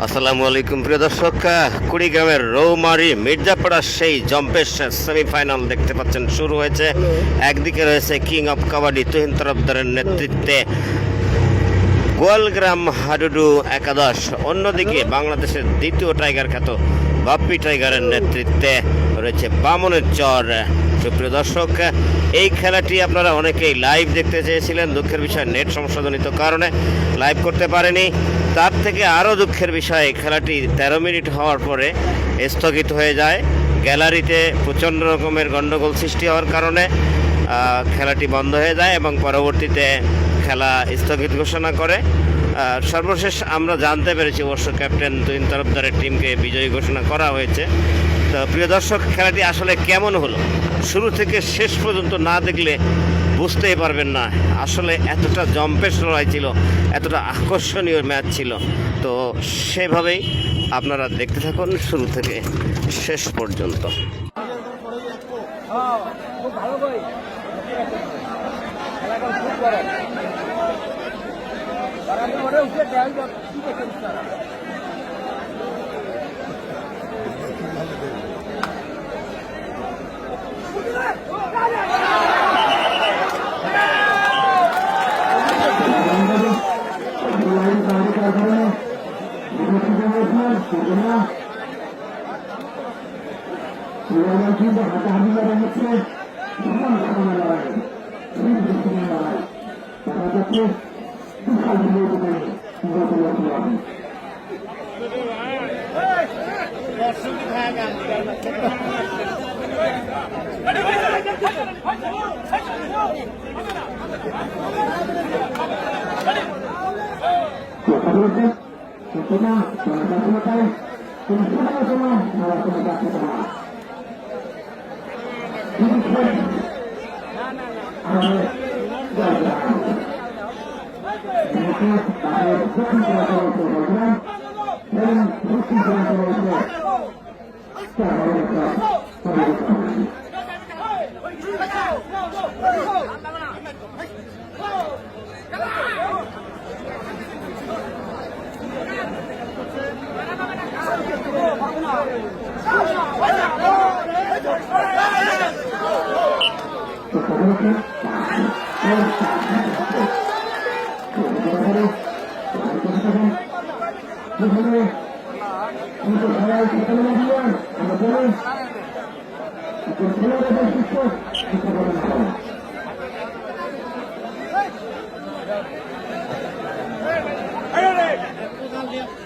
আসসালামু আলাইকুম প্রিয় দর্শক, কুড়িগ্রামের রৌমারী মির্জাপাড়া সেই জম্পেশ সেমিফাইনাল দেখতে পাচ্ছেন শুরু হয়েছে। একদিকে রয়েছে কিং অফ কাবাডি তুহিন তরফদারের নেতৃত্বে গোয়ালগ্রাম হাডুডু একাদশ, অন্যদিকে বাংলাদেশের দ্বিতীয় টাইগার খ্যাত বাপ্পি টাইগারের নেতৃত্বে রয়েছে বামনের চর। সুপ্রিয় দর্শক, এই খেলাটি আপনারা অনেকেই লাইভ দেখতে চেয়েছিলেন, দুঃখের বিষয় নেট সমস্যাজনিত কারণে লাইভ করতে পারেনি। তার থেকে আরও দুঃখের বিষয়, খেলাটি 13 মিনিট হওয়ার পরে স্থগিত হয়ে যায়। গ্যালারিতে প্রচণ্ড রকমের গণ্ডগোল সৃষ্টি হওয়ার কারণে খেলাটি বন্ধ হয়ে যায় এবং পরবর্তীতে খেলা স্থগিত ঘোষণা করে। সর্বশেষ আমরা জানতে পেরেছি অবশ্য ক্যাপ্টেন তুহিন তরফদারের টিমকে বিজয়ী ঘোষণা করা হয়েছে। তো প্রিয় দর্শক, খেলাটি আসলে কেমন হলো শুরু থেকে শেষ পর্যন্ত না দেখলে বুঝতেই পারবেন না। আসলে এতটা জম্পেশ লড়াই ছিল, এতটা আকর্ষণীয় ম্যাচ ছিল। তো সেভাবেই আপনারা দেখতে থাকুন শুরু থেকে শেষ পর্যন্ত।